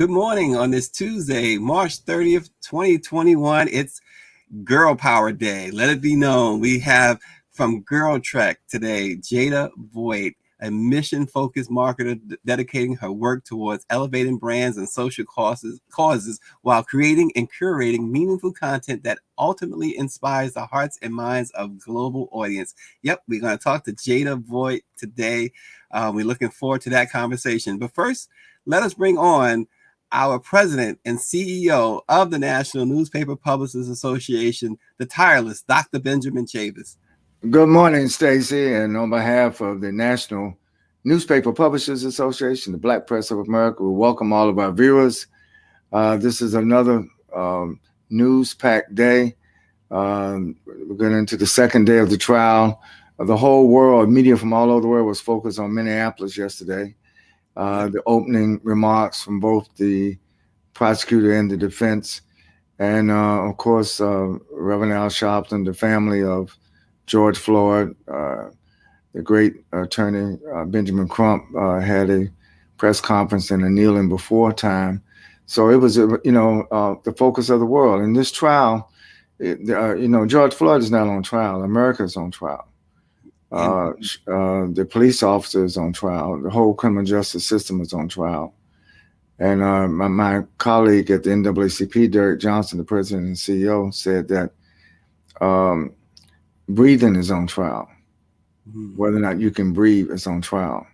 Good morning on this Tuesday, March 30th, 2021. It's Girl Power Day. Let it be known. We have from GirlTrek today, Jaida Vaught, a mission-focused marketer dedicating her work towards elevating brands and social causes while creating and curating meaningful content that ultimately inspires the hearts and minds of global audience. Yep, we're going to talk to Jaida Vaught today. We're looking forward to that conversation. But first, let us bring on our president and CEO of the National Newspaper Publishers Association, the tireless Dr. Benjamin Chavis. Good morning, Stacy, and on behalf of the National Newspaper Publishers Association, the Black Press of America, we welcome all of our viewers. This is another news-packed day. We're getting into the second day of the trial. The whole world, media from all over the world, was focused on Minneapolis yesterday. The opening remarks from both the prosecutor and the defense, and of course, Reverend Al Sharpton, the family of George Floyd, the great attorney Benjamin Crump had a press conference and a kneeling before time. So it was, the focus of the world. In this trial, George Floyd is not on trial. America is on trial. The police officers on trial. The whole criminal justice system is on trial. And my colleague at the NAACP, Derek Johnson, the president and CEO, said that breathing is on trial. Whether or not you can breathe is on trial.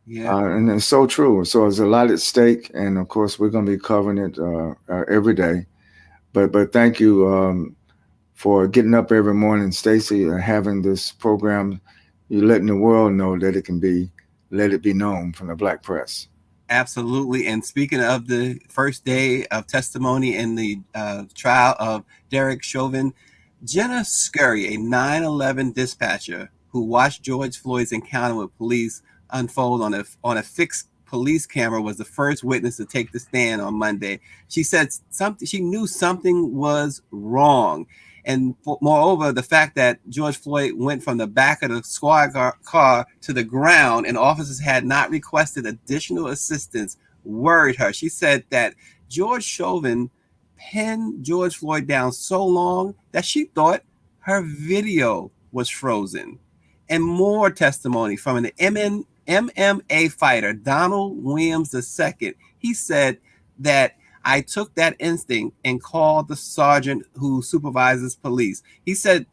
Yeah. And it's so true. So there's a lot at stake. And of course, we're going to be covering it every day. But thank you for getting up every morning, Stacy, and having this program. You're letting the world know that it can be, let it be known from the Black press. Absolutely. And speaking of the first day of testimony in the trial of Derek Chauvin, Jenna Scurry, a 9/11 dispatcher who watched George Floyd's encounter with police unfold on a fixed police camera, was the first witness to take the stand on Monday. She said she knew something was wrong. And moreover, the fact that George Floyd went from the back of the squad car to the ground and officers had not requested additional assistance worried her. She said that George Chauvin pinned George Floyd down so long that she thought her video was frozen. And more testimony from an MMA fighter, Donald Williams II. He said that I took that instinct and called the sergeant who supervises police. He said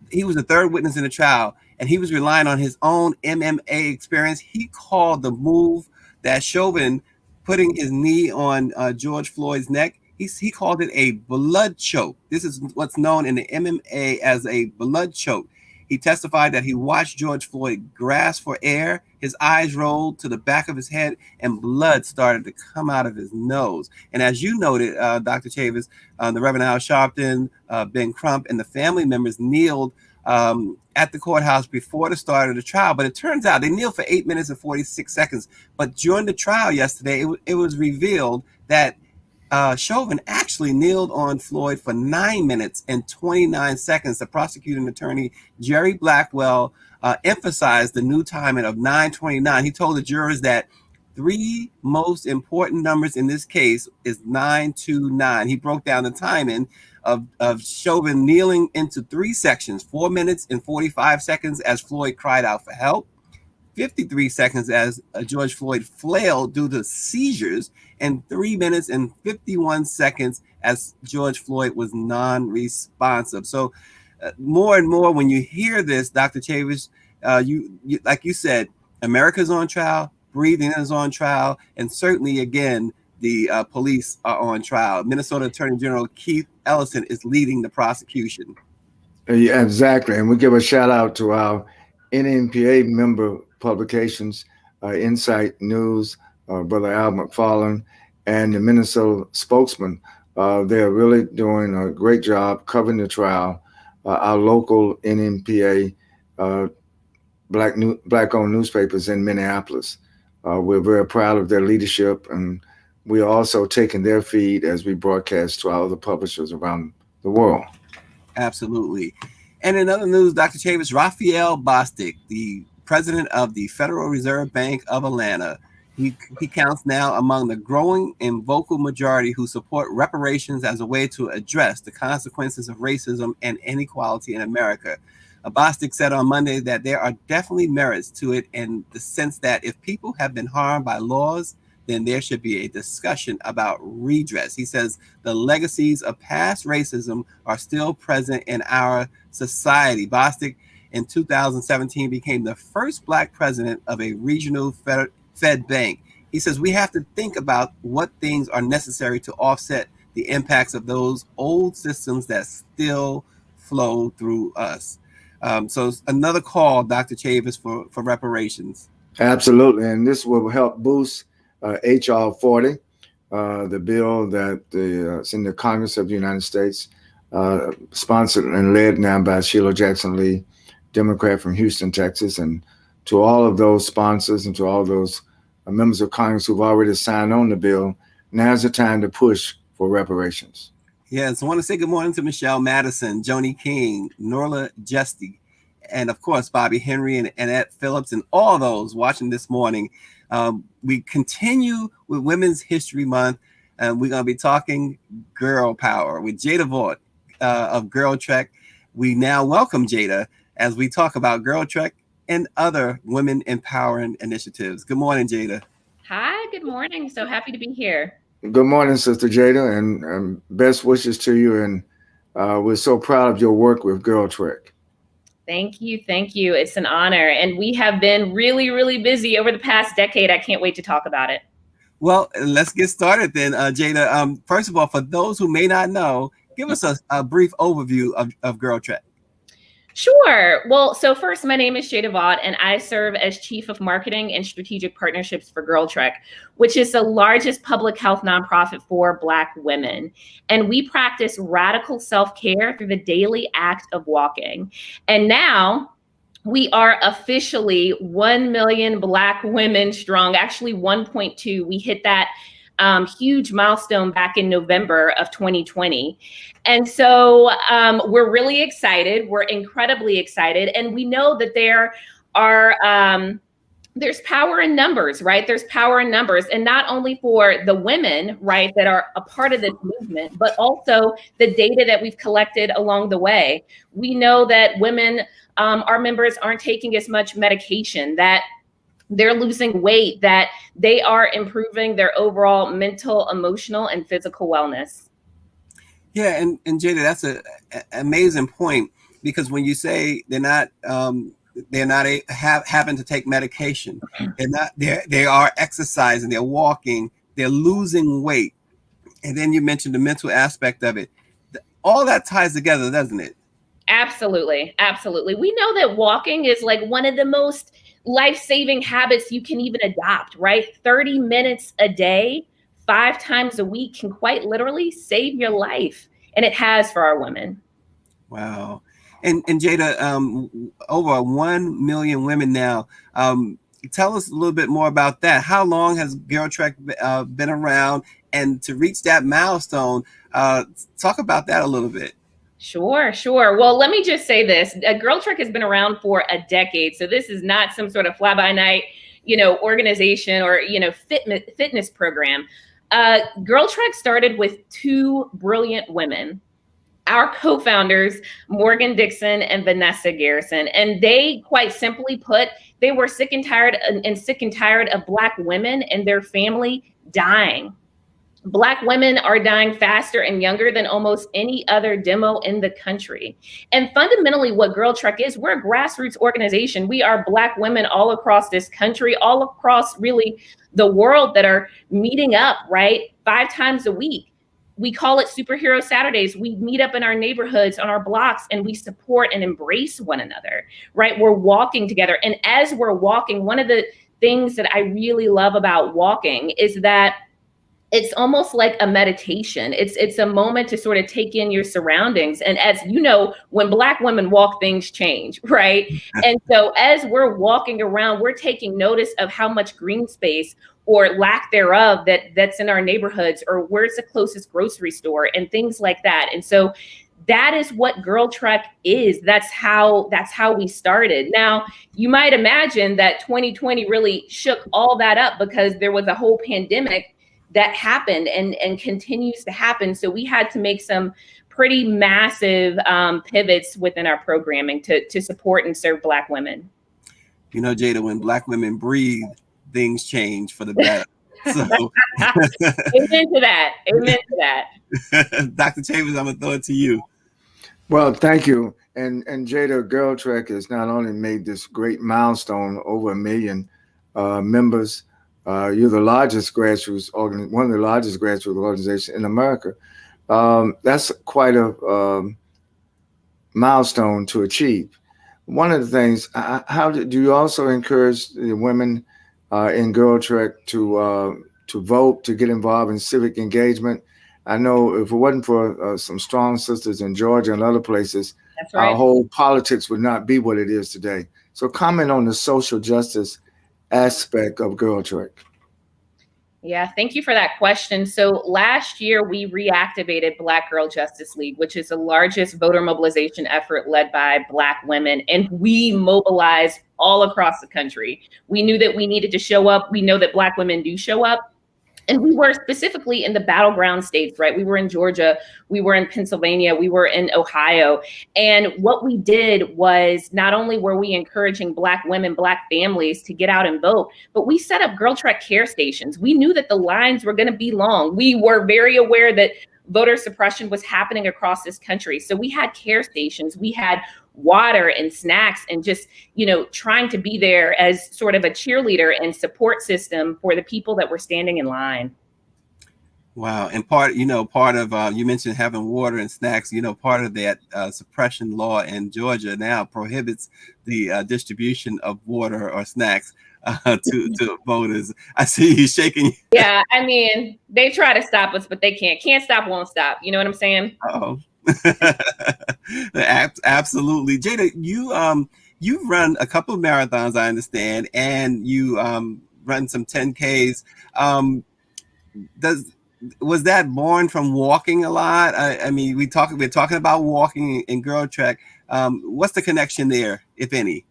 he was the third witness in the trial, and he was relying on his own MMA experience. He called the move that Chauvin putting his knee on George Floyd's neck. He called it a blood choke. This is what's known in the MMA as a blood choke. He testified that he watched George Floyd grasp for air. His eyes rolled to the back of his head and blood started to come out of his nose. And as you noted, Dr. Chavis, the Reverend Al Sharpton, Ben Crump, and the family members kneeled at the courthouse before the start of the trial. But it turns out they kneeled for 8 minutes and 46 seconds. But during the trial yesterday, it was revealed that Chauvin actually kneeled on Floyd for 9 minutes and 29 seconds. The prosecuting attorney, Jerry Blackwell, emphasized the new timing of 9:29. He told the jurors that three most important numbers in this case is 929. He broke down the timing of Chauvin kneeling into three sections: 4 minutes and 45 seconds as Floyd cried out for help, 53 seconds as George Floyd flailed due to seizures, and 3 minutes and 51 seconds as George Floyd was non-responsive. So more and more when you hear this, Dr. Chavis, you like you said, America's on trial, breathing is on trial, and certainly, again, the police are on trial. Minnesota Attorney General Keith Ellison is leading the prosecution. Yeah, exactly. And we give a shout out to our NNPA member publications, Insight News, Brother Al McFarland, and the Minnesota spokesman. They're really doing a great job covering the trial. Our local NNPA black-owned newspapers in Minneapolis. We're very proud of their leadership, and we are also taking their feed as we broadcast to our other publishers around the world. Absolutely. And in other news, Dr. Chavis, Raphael Bostic, the president of the Federal Reserve Bank of Atlanta, He counts now among the growing and vocal majority who support reparations as a way to address the consequences of racism and inequality in America. Bostic said on Monday that there are definitely merits to it in the sense that if people have been harmed by laws, then there should be a discussion about redress. He says the legacies of past racism are still present in our society. Bostic in 2017 became the first Black president of a regional Fed bank. He says we have to think about what things are necessary to offset the impacts of those old systems that still flow through us. So another call, Dr. Chavis, for reparations. Absolutely, and this will help boost HR 40, the bill that it's in the Congress of the United States, sponsored and led now by Sheila Jackson Lee, Democrat from Houston, Texas. And to all of those sponsors and to all those members of Congress who've already signed on the bill, now's the time to push for reparations. Yes, I want to say good morning to Michelle Madison, Joni King, Norla Justy, and of course, Bobby Henry and Annette Phillips, and all those watching this morning. We continue with Women's History Month, and we're going to be talking girl power with Jaida Vaught of GirlTrek. We now welcome Jaida as we talk about GirlTrek and other women empowering initiatives. Good morning, Jaida. Hi, good morning. So happy to be here. Good morning, Sister Jaida, and best wishes to you. And we're so proud of your work with GirlTrek. Thank you. Thank you. It's an honor. And we have been really, really busy over the past decade. I can't wait to talk about it. Well, let's get started then, Jaida. First of all, for those who may not know, give us a brief overview of GirlTrek. Sure. Well, so first, my name is Jaida Vaught, and I serve as Chief of Marketing and Strategic Partnerships for GirlTrek, which is the largest public health nonprofit for Black women. And we practice radical self-care through the daily act of walking. And now we are officially 1 million Black women strong, actually 1.2. We hit that huge milestone back in November of 2020. And so we're really excited. We're incredibly excited. And we know that there are, there's power in numbers, right? There's power in numbers. And not only for the women, right, that are a part of this movement, but also the data that we've collected along the way. We know that women, our members aren't taking as much medication, that they're losing weight, that they are improving their overall mental, emotional, and physical wellness. Yeah, and Jaida, that's an amazing point, because when you say they're not having to take medication, they are exercising, they're walking, they're losing weight, and then you mentioned the mental aspect of it. All that ties together, doesn't it? Absolutely, absolutely. We know that walking is like one of the most life-saving habits you can even adopt, right? 30 minutes a day, 5 times a week can quite literally save your life. And it has for our women. Wow. And Jaida, over 1 million women now. Tell us a little bit more about that. How long has GirlTrek been around? And to reach that milestone, talk about that a little bit. Sure. Well, let me just say this. GirlTrek has been around for a decade. So this is not some sort of fly-by-night, organization or, fitness program. GirlTrek started with 2 brilliant women, our co-founders, Morgan Dixon and Vanessa Garrison. And they, quite simply put, they were sick and tired of Black women and their family dying. Black women are dying faster and younger than almost any other demo in the country. And fundamentally what GirlTrek is, we're a grassroots organization. We are Black women all across this country, all across really the world, that are meeting up, right? 5 times a week. We call it Superhero Saturdays. We meet up in our neighborhoods, on our blocks, and we support and embrace one another, right? We're walking together. And as we're walking, one of the things that I really love about walking is that it's almost like a meditation. It's a moment to sort of take in your surroundings. And as you know, when Black women walk, things change, right? And so as we're walking around, we're taking notice of how much green space or lack thereof that's in our neighborhoods, or where's the closest grocery store and things like that. And so that is what GirlTrek is. That's how we started. Now, you might imagine that 2020 really shook all that up because there was a whole pandemic that happened and continues to happen. So we had to make some pretty massive pivots within our programming to support and serve Black women. You know, Jaida, when Black women breathe, things change for the better. So, amen to that. Amen to that. Dr. Chambers, I'm gonna throw it to you. Well, thank you. And Jaida, GirlTrek has not only made this great milestone, over 1 million members. You're the largest grassroots one of the largest grassroots organizations in America. That's quite a milestone to achieve. One of the things, how do you also encourage the women in GirlTrek to vote, to get involved in civic engagement? I know if it wasn't for some strong sisters in Georgia and other places, that's right, our whole politics would not be what it is today. So comment on the social justice aspect of GirlTrek. Yeah, thank you for that question. So last year, we reactivated Black Girl Justice League, which is the largest voter mobilization effort led by Black women. And we mobilized all across the country. We knew that we needed to show up. We know that Black women do show up. And we were specifically in the battleground states, right? We were in Georgia, we were in Pennsylvania, we were in Ohio. And what we did was not only were we encouraging Black women, Black families to get out and vote, but we set up GirlTrek care stations. We knew that the lines were going to be long. We were very aware that voter suppression was happening across this country. So we had care stations, we had water and snacks, and just, you know, trying to be there as sort of a cheerleader and support system for the people that were standing in line. Wow. And part of, you mentioned having water and snacks, part of that suppression law in Georgia now prohibits the distribution of water or snacks to voters. I see you shaking. Yeah. I mean, they try to stop us, but they can't stop, won't stop. You know what I'm saying? Oh, absolutely. Jaida, you've run a couple of marathons, I understand, and you run some 10Ks. Was that born from walking a lot? I mean, we're talking about walking in GirlTrek. What's the connection there, if any?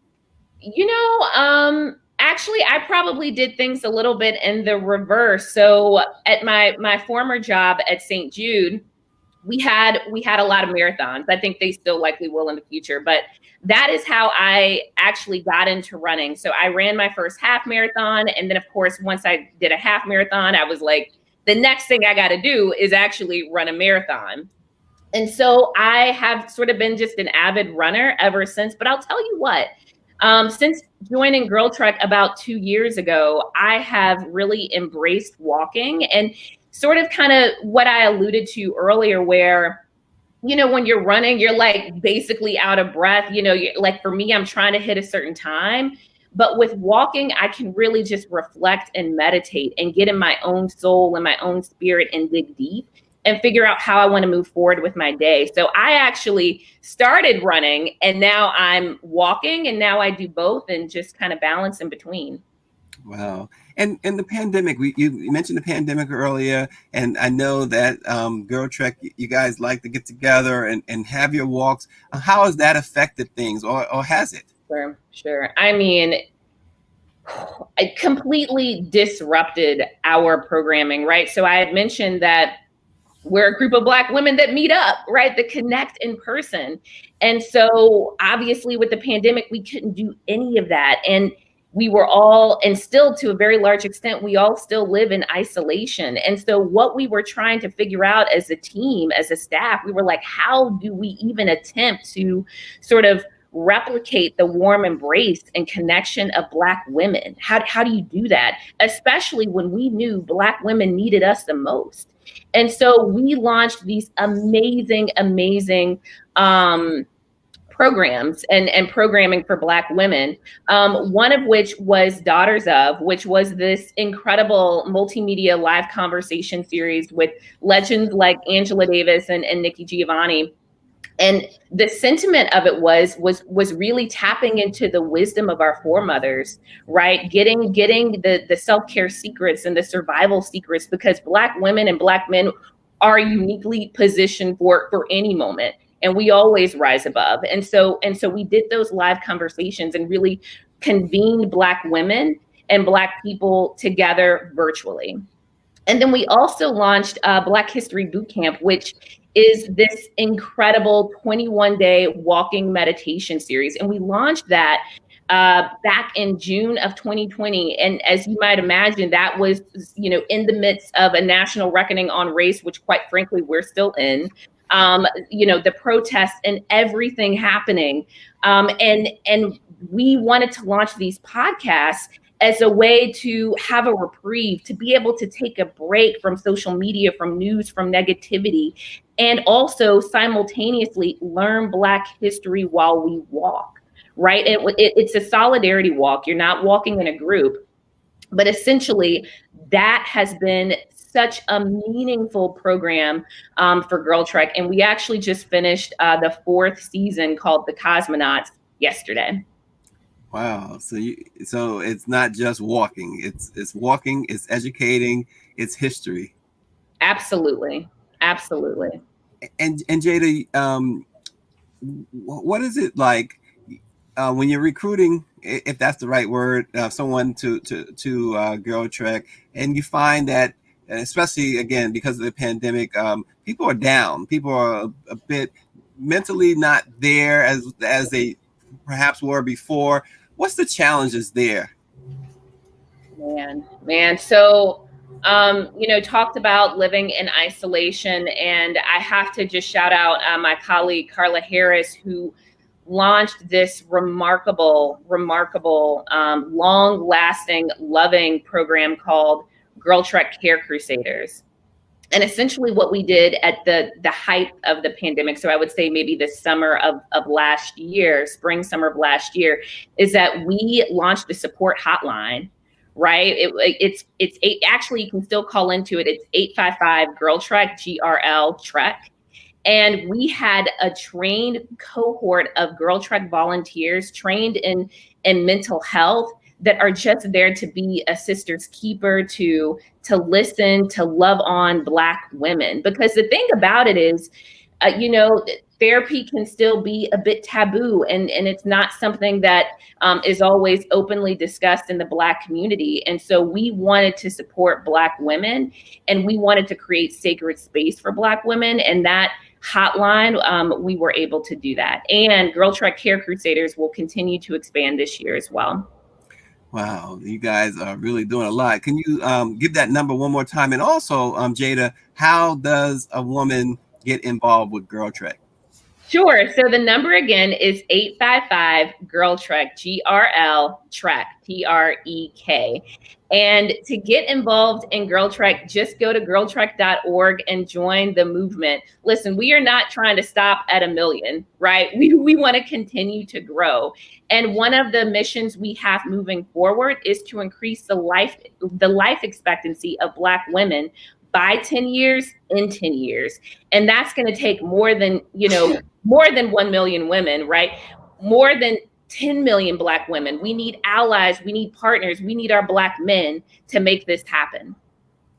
Actually, I probably did things a little bit in the reverse. So at my former job at St. Jude, we had a lot of marathons. I think they still likely will in the future, but that is how I actually got into running. So I ran my first half marathon. And then of course, once I did a half marathon, I was like, the next thing I got to do is actually run a marathon. And so I have sort of been just an avid runner ever since, but I'll tell you what, since joining GirlTrek about 2 years ago, I have really embraced walking, and sort of kind of what I alluded to earlier, where, when you're running, you're like basically out of breath. Like for me, I'm trying to hit a certain time. But with walking, I can really just reflect and meditate and get in my own soul and my own spirit and dig deep and figure out how I want to move forward with my day. So I actually started running, and now I'm walking, and now I do both and just kind of balance in between. Wow. And the pandemic, you mentioned the pandemic earlier, and I know that GirlTrek, you guys like to get together and have your walks. How has that affected things, or has it? Sure. I mean, it completely disrupted our programming, right? So I had mentioned that we're a group of Black women that meet up, right? That connect in person. And so obviously with the pandemic, we couldn't do any of that. And we were all, and still to a very large extent, we all still live in isolation. And so what we were trying to figure out as a team, as a staff, we were like, how do we even attempt to sort of replicate the warm embrace and connection of Black women? How do you do that? Especially when we knew Black women needed us the most. And so we launched these amazing programs and programming for Black women. One of which was Daughters of, which was this incredible multimedia live conversation series with legends like Angela Davis and Nikki Giovanni. And the sentiment of it was really tapping into the wisdom of our foremothers, right? Getting the self-care secrets and the survival secrets, because Black women and Black men are uniquely positioned for any moment. and we always rise above. And so we did those live conversations and really convened Black women and Black people together virtually. And then we also launched Black History Bootcamp, which is this incredible 21-day walking meditation series. And we launched that back in June of 2020. And as you might imagine, that was, in the midst of a national reckoning on race, which quite frankly, we're still in. The protests and everything happening. And we wanted to launch these podcasts as a way to have a reprieve, to be able to take a break from social media, from news, from negativity, and also simultaneously learn Black history while we walk, right? It's a solidarity walk. You're not walking in a group, but essentially that has been such a meaningful program for GirlTrek. And we actually just finished the 4th season called The Cosmonauts yesterday. Wow. So it's not just walking. It's walking, it's educating, it's history. Absolutely. Absolutely. And Jaida, what is it like when you're recruiting, if that's the right word, someone to GirlTrek, and you find that, especially again because of the pandemic, people are down. People are a bit mentally not there as they perhaps were before. What's the challenges there? Man. So, talked about living in isolation, and I have to just shout out my colleague, Carla Harris, who launched this remarkable, long-lasting, loving program called GirlTrek Care Crusaders. And essentially what we did at the height of the pandemic, so I would say maybe the summer of last year, spring, summer of last year, is that we launched a support hotline, right? It's actually, you can still call into it. It's 855 GirlTrek, GRL-TREK. And we had a trained cohort of GirlTrek volunteers trained in mental health that are just there to be a sister's keeper, to listen, to love on Black women. Because the thing about it is, therapy can still be a bit taboo, and it's not something that is always openly discussed in the Black community. And so we wanted to support Black women, and we wanted to create sacred space for Black women. And that hotline, we were able to do that. And GirlTrek Care Crusaders will continue to expand this year as well. Wow, you guys are really doing a lot. Can you give that number one more time? And also, Jaida, how does a woman get involved with GirlTrek? Sure. So the number again is 855 GirlTrek, GRL-TREK, TREK. And to get involved in GirlTrek, just go to girltrek.org and join the movement. Listen, we are not trying to stop at 1 million, right? We want to continue to grow. And one of the missions we have moving forward is to increase the life expectancy of Black women by 10 years in 10 years. And that's going to take more than 1 million women, right? More than 10 million Black women. We need allies, we need partners, we need our Black men to make this happen.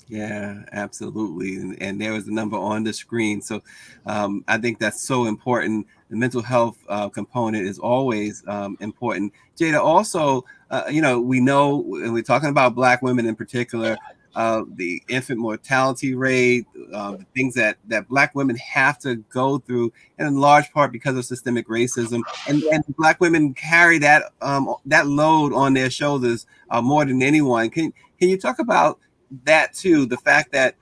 Yeah, absolutely. And there was the number on the screen. So I think that's so important. The mental health component is always important. Jaida, also, we know, and we're talking about Black women in particular, the infant mortality rate, the things that Black women have to go through, and in large part because of systemic racism. And Black women carry that load on their shoulders more than anyone. Can you talk about that too? The fact that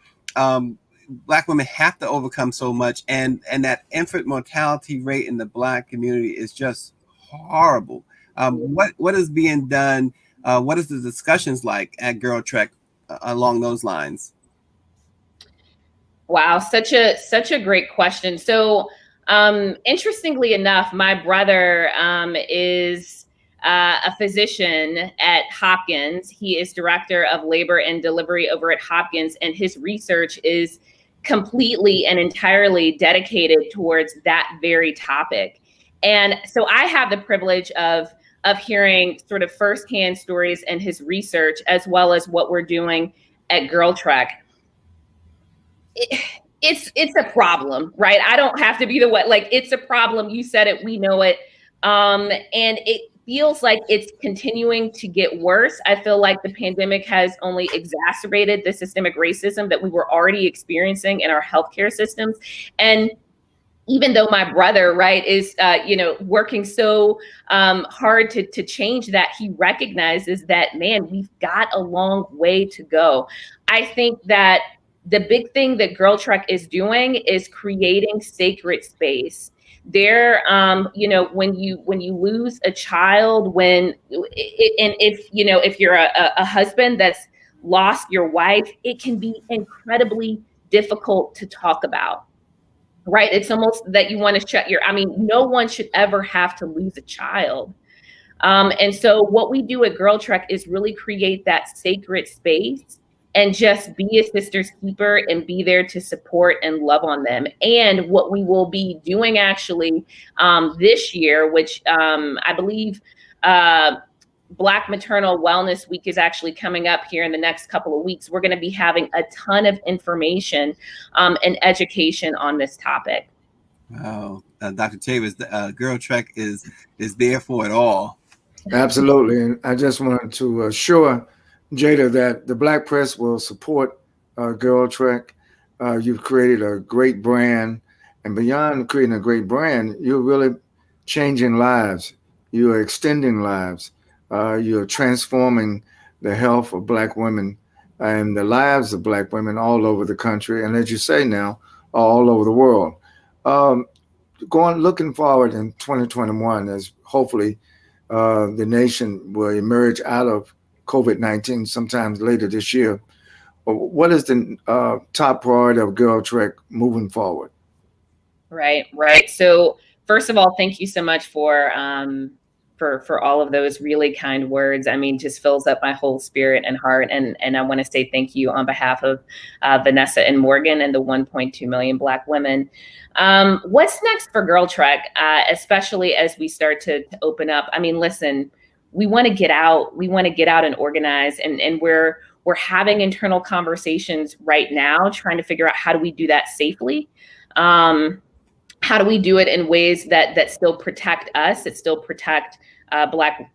Black women have to overcome so much, and that infant mortality rate in the Black community is just horrible. What is being done? What is the discussions like at GirlTrek along those lines? Wow, such a great question. So, interestingly enough, my brother is a physician at Hopkins. He is director of labor and delivery over at Hopkins, and his research is completely and entirely dedicated towards that very topic. And so I have the privilege of hearing sort of firsthand stories and his research, as well as what we're doing at GirlTrek. it's a problem, right? I don't have to be the one. Like, it's a problem. You said it. We know it. And it feels like it's continuing to get worse. I feel like the pandemic has only exacerbated the systemic racism that we were already experiencing in our healthcare systems. And even though my brother, right, is working so hard to change that, he recognizes that, man, we've got a long way to go. I think that the big thing that GirlTrek is doing is creating sacred space. There, when you lose a child, and if you're a husband that's lost your wife, it can be incredibly difficult to talk about. Right. It's almost that you want to shut no one should ever have to lose a child. And so what we do at GirlTrek is really create that sacred space and just be a sister's keeper and be there to support and love on them. And what we will be doing actually this year, which I believe Black Maternal Wellness Week is actually coming up here in the next couple of weeks. We're going to be having a ton of information and education on this topic. Wow, Dr. Tavis, GirlTrek is there for it all. Absolutely, and I just wanted to assure Jaida that the Black press will support GirlTrek. You've created a great brand, and beyond creating a great brand, you're really changing lives. You are extending lives. You're transforming the health of Black women and the lives of Black women all over the country, and as you say now, all over the world. Looking forward in 2021, as hopefully the nation will emerge out of COVID-19 sometimes later this year. What is the top priority of GirlTrek moving forward? Right. So first of all, thank you so much for all of those really kind words. I mean, just fills up my whole spirit and heart. And I want to say thank you on behalf of Vanessa and Morgan and the 1.2 million Black women. What's next for GirlTrek, especially as we start to open up? I mean, listen, we want to get out. We want to get out and organize. And we're having internal conversations right now, trying to figure out how do we do that safely. How do we do it in ways that still protect us, that still protect Black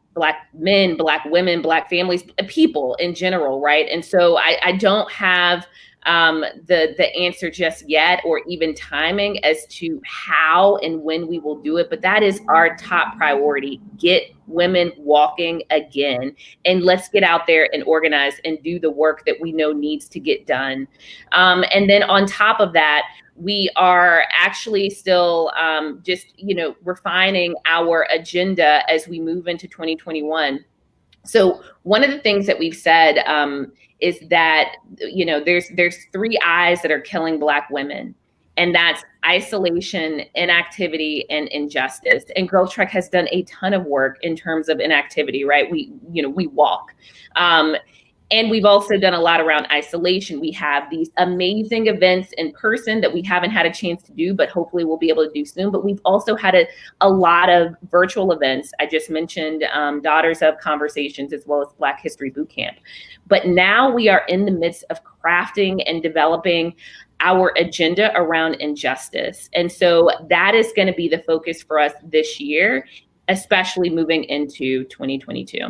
men, Black women, Black families, people in general, right? And so I don't have the answer just yet, or even timing as to how and when we will do it. But that is our top priority: get women walking again, and let's get out there and organize and do the work that we know needs to get done. And then on top of that, we are actually still refining our agenda as we move into 2021. So one of the things that we've said is that, there's 3 I's that are killing Black women, and that's isolation, inactivity, and injustice. And GirlTrek has done a ton of work in terms of inactivity, right? We walk. And we've also done a lot around isolation. We have these amazing events in person that we haven't had a chance to do, but hopefully we'll be able to do soon. But we've also had a lot of virtual events. I just mentioned Daughters of Conversations, as well as Black History Boot Camp. But now we are in the midst of crafting and developing our agenda around injustice. And so that is going to be the focus for us this year, especially moving into 2022.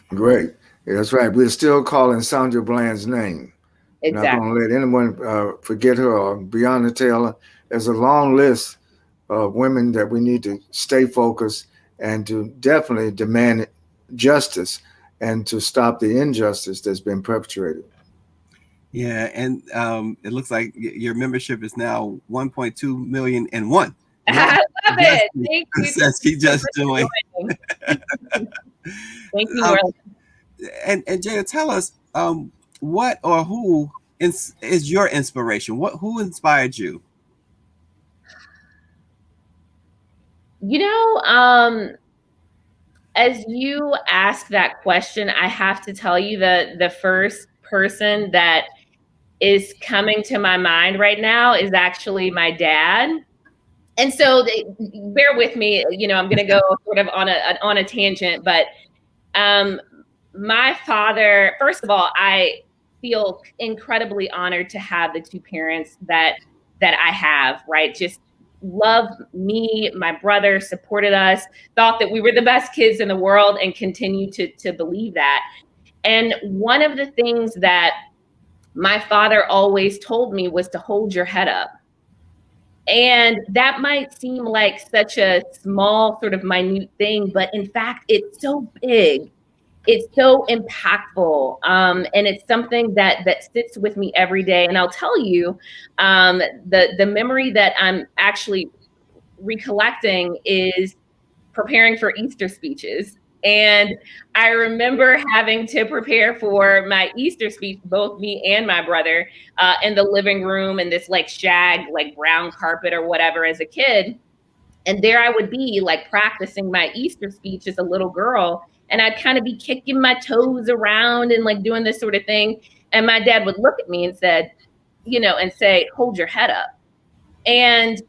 Great. Yeah, that's right. We're still calling Sandra Bland's name. Exactly. Not going to let anyone forget her or Breonna Taylor. There's a long list of women that we need to stay focused and to definitely demand justice and to stop the injustice that's been perpetrated. Yeah, and it looks like your membership is now 1.2 million and one. I love it. Thank you. Says he just doing. Thank you. And Jaida, tell us what or who is your inspiration? Who inspired you? As you ask that question, I have to tell you that the first person that is coming to my mind right now is actually my dad. And so bear with me, I'm going to go sort of on a tangent, but my father, first of all, I feel incredibly honored to have the 2 parents that that I have, right? Just loved me, my brother, supported us, thought that we were the best kids in the world, and continue to believe that. And one of the things that my father always told me was to hold your head up. And that might seem like such a small, sort of minute thing, but in fact, it's so big. It's so impactful, and it's something that sits with me every day. And I'll tell you, the memory that I'm actually recollecting is preparing for Easter speeches. And I remember having to prepare for my Easter speech, both me and my brother, in the living room in this like shag, like brown carpet or whatever as a kid. And there I would be like practicing my Easter speech as a little girl. And I'd kind of be kicking my toes around and like doing this sort of thing. And my dad would look at me and said, and say, hold your head up. And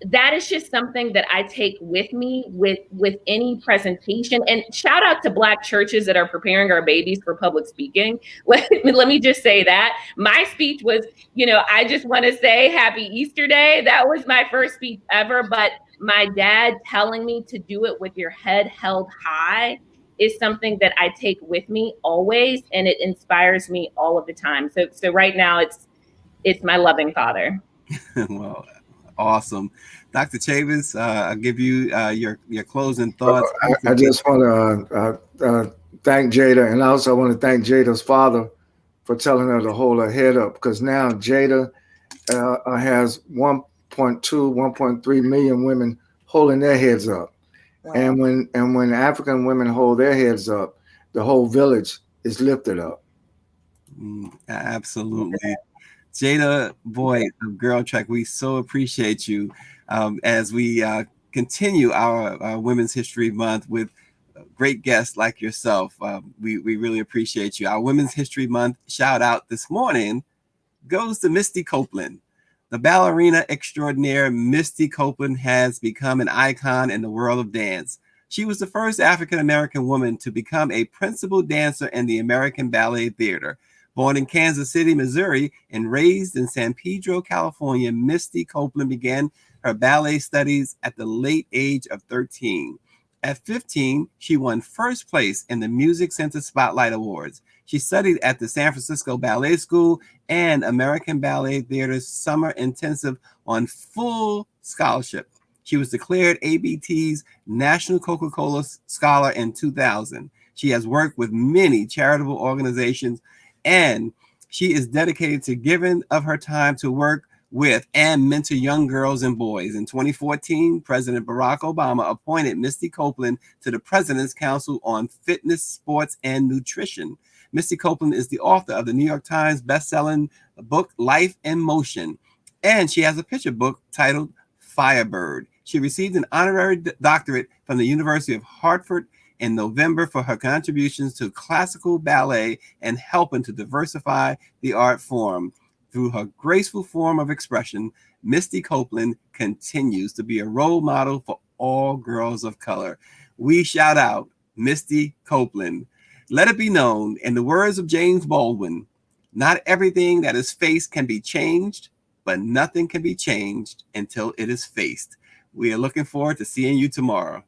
that is just something that I take with me with any presentation. And shout out to Black churches that are preparing our babies for public speaking. Let me just say that. My speech was, I just want to say Happy Easter Day. That was my first speech ever. But my dad telling me to do it with your head held high is something that I take with me always. And it inspires me all of the time. So right now it's my loving father. Well, awesome. Dr. Chavis, I'll give you your closing thoughts. I just want to thank Jaida, and I also want to thank Jada's father for telling her to hold her head up, because now Jaida has 1.2, 1.3 million women holding their heads up. Wow. And when African women hold their heads up, the whole village is lifted up. Absolutely. Jaida Vaught of GirlTrek, we so appreciate you as we continue our Women's History Month with great guests like yourself. We really appreciate you. Our Women's History Month shout out this morning goes to Misty Copeland. The ballerina extraordinaire Misty Copeland has become an icon in the world of dance. She was the first African-American woman to become a principal dancer in the American Ballet Theater. Born in Kansas City, Missouri, and raised in San Pedro, California, Misty Copeland began her ballet studies at the late age of 13. At 15, she won first place in the Music Center Spotlight Awards. She studied at the San Francisco Ballet School and American Ballet Theater's Summer Intensive on full scholarship. She was declared ABT's National Coca-Cola Scholar in 2000. She has worked with many charitable organizations, and she is dedicated to giving of her time to work with and mentor young girls and boys. In 2014, President Barack Obama appointed Misty Copeland to the President's Council on Fitness, Sports, and Nutrition. Misty Copeland is the author of the New York Times bestselling book, Life in Motion, and she has a picture book titled Firebird. She received an honorary doctorate from the University of Hartford in November for her contributions to classical ballet and helping to diversify the art form. Through her graceful form of expression, Misty Copeland continues to be a role model for all girls of color. We shout out Misty Copeland. Let it be known, in the words of James Baldwin, not everything that is faced can be changed, but nothing can be changed until it is faced. We are looking forward to seeing you tomorrow.